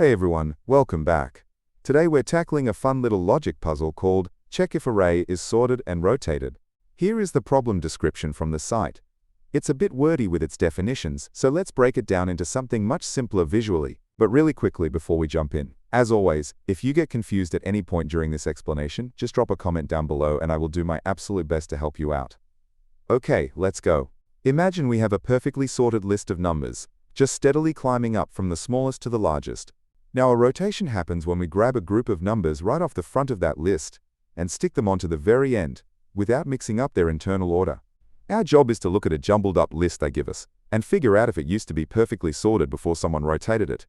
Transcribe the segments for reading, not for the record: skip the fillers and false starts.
Hey everyone, welcome back. Today we're tackling a fun little logic puzzle called Check if Array is Sorted and Rotated. Here is the problem description from the site. It's a bit wordy with its definitions, so let's break it down into something much simpler visually, but really quickly before we jump in. As always, if you get confused at any point during this explanation, just drop a comment down below and I will do my absolute best to help you out. Okay, let's go. Imagine we have a perfectly sorted list of numbers, just steadily climbing up from the smallest to the largest. Now a rotation happens when we grab a group of numbers right off the front of that list and stick them onto the very end, without mixing up their internal order. Our job is to look at a jumbled up list they give us and figure out if it used to be perfectly sorted before someone rotated it.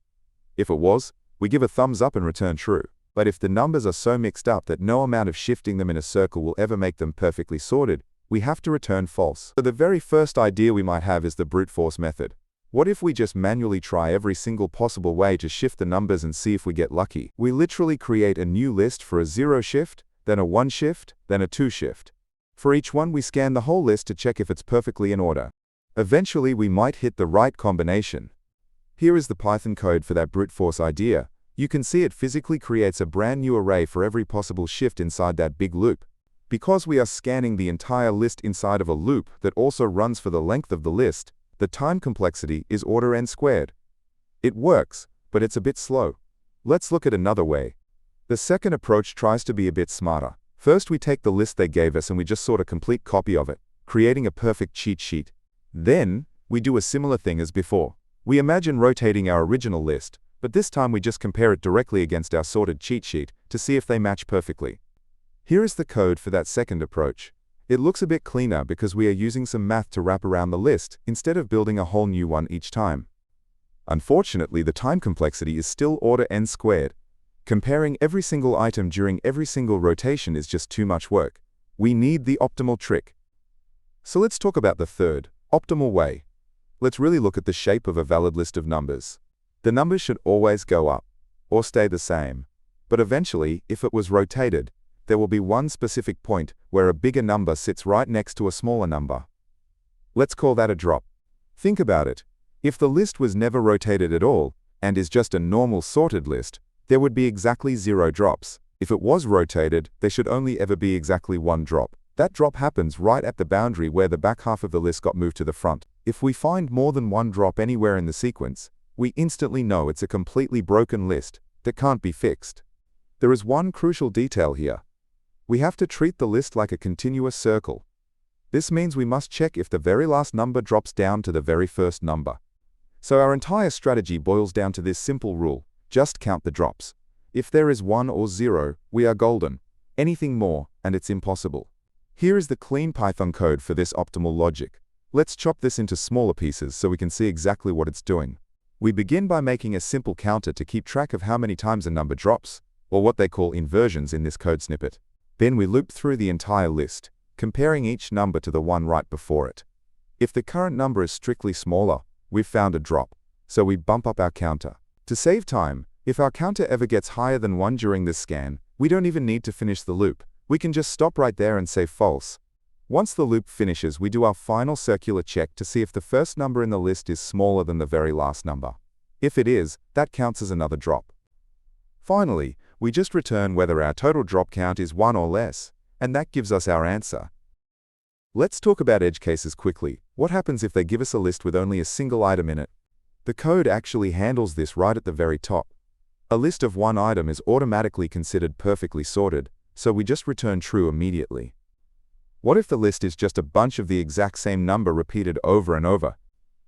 If it was, we give a thumbs up and return true. But if the numbers are so mixed up that no amount of shifting them in a circle will ever make them perfectly sorted, we have to return false. So the very first idea we might have is the brute force method. What if we just manually try every single possible way to shift the numbers and see if we get lucky? We literally create a new list for a 0 shift, then a 1 shift, then a 2 shift. For each one we scan the whole list to check if it's perfectly in order. Eventually we might hit the right combination. Here is the Python code for that brute force idea. You can see it physically creates a brand new array for every possible shift inside that big loop. Because we are scanning the entire list inside of a loop that also runs for the length of the list, the time complexity is order n squared. It works, but it's a bit slow. Let's look at another way. The second approach tries to be a bit smarter. First we take the list they gave us and we just sort a complete copy of it, creating a perfect cheat sheet. Then, we do a similar thing as before. We imagine rotating our original list, but this time we just compare it directly against our sorted cheat sheet to see if they match perfectly. Here is the code for that second approach. It looks a bit cleaner because we are using some math to wrap around the list instead of building a whole new one each time. Unfortunately, the time complexity is still order n squared. Comparing every single item during every single rotation is just too much work. We need the optimal trick. So let's talk about the third, optimal way. Let's really look at the shape of a valid list of numbers. The numbers should always go up, or stay the same. But eventually, if it was rotated, there will be one specific point where a bigger number sits right next to a smaller number. Let's call that a drop. Think about it. If the list was never rotated at all, and is just a normal sorted list, there would be exactly 0 drops. If it was rotated, there should only ever be exactly 1 drop. That drop happens right at the boundary where the back half of the list got moved to the front. If we find more than 1 drop anywhere in the sequence, we instantly know it's a completely broken list that can't be fixed. There is one crucial detail here. We have to treat the list like a continuous circle. This means we must check if the very last number drops down to the very first number. So our entire strategy boils down to this simple rule: just count the drops. If there is 1 or 0, we are golden. Anything more, and it's impossible. Here is the clean Python code for this optimal logic. Let's chop this into smaller pieces so we can see exactly what it's doing. We begin by making a simple counter to keep track of how many times a number drops, or what they call inversions in this code snippet. Then we loop through the entire list, comparing each number to the one right before it. If the current number is strictly smaller, we've found a drop, so we bump up our counter. To save time, if our counter ever gets higher than 1 during this scan, we don't even need to finish the loop. We can just stop right there and say false. Once the loop finishes, we do our final circular check to see if the first number in the list is smaller than the very last number. If it is, that counts as another drop. Finally, we just return whether our total drop count is 1 or less, and that gives us our answer. Let's talk about edge cases quickly. What happens if they give us a list with only a single item in it? The code actually handles this right at the very top. A list of 1 item is automatically considered perfectly sorted, so we just return true immediately. What if the list is just a bunch of the exact same number repeated over and over?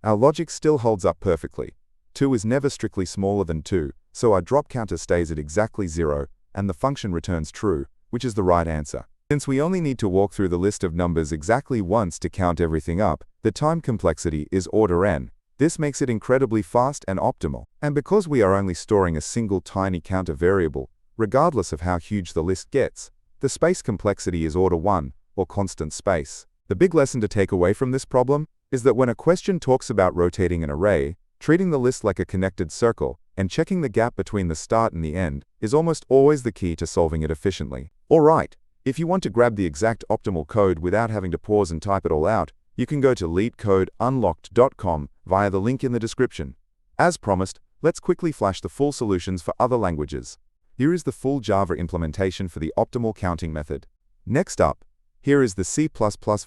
Our logic still holds up perfectly. 2 is never strictly smaller than 2, so our drop counter stays at exactly 0, and the function returns true, which is the right answer. Since we only need to walk through the list of numbers exactly once to count everything up, the time complexity is order n. This makes it incredibly fast and optimal. And because we are only storing a single tiny counter variable, regardless of how huge the list gets, the space complexity is order 1, or constant space. The big lesson to take away from this problem is that when a question talks about rotating an array, treating the list like a connected circle, and checking the gap between the start and the end is almost always the key to solving it efficiently. Alright, if you want to grab the exact optimal code without having to pause and type it all out, you can go to leetcodeunlocked.com via the link in the description. As promised, Let's quickly flash the full solutions for other languages. Here is the full Java implementation for the optimal counting method. Next up, here is the C++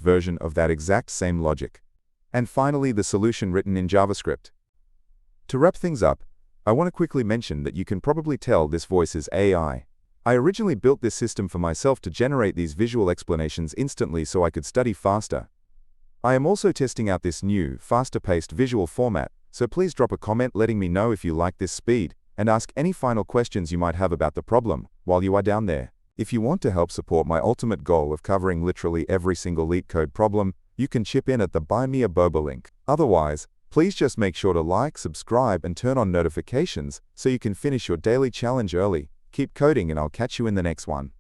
version of that exact same logic. And finally, the solution written in JavaScript. To wrap things up, I want to quickly mention that you can probably tell this voice is AI. I originally built this system for myself to generate these visual explanations instantly so I could study faster. I am also testing out this new, faster-paced visual format, so please drop a comment letting me know if you like this speed, and ask any final questions you might have about the problem while you are down there. If you want to help support my ultimate goal of covering literally every single Leetcode problem, you can chip in at the Buy Me a Boba link. Otherwise, please just make sure to like, subscribe, and turn on notifications so you can finish your daily challenge early. Keep coding and I'll catch you in the next one.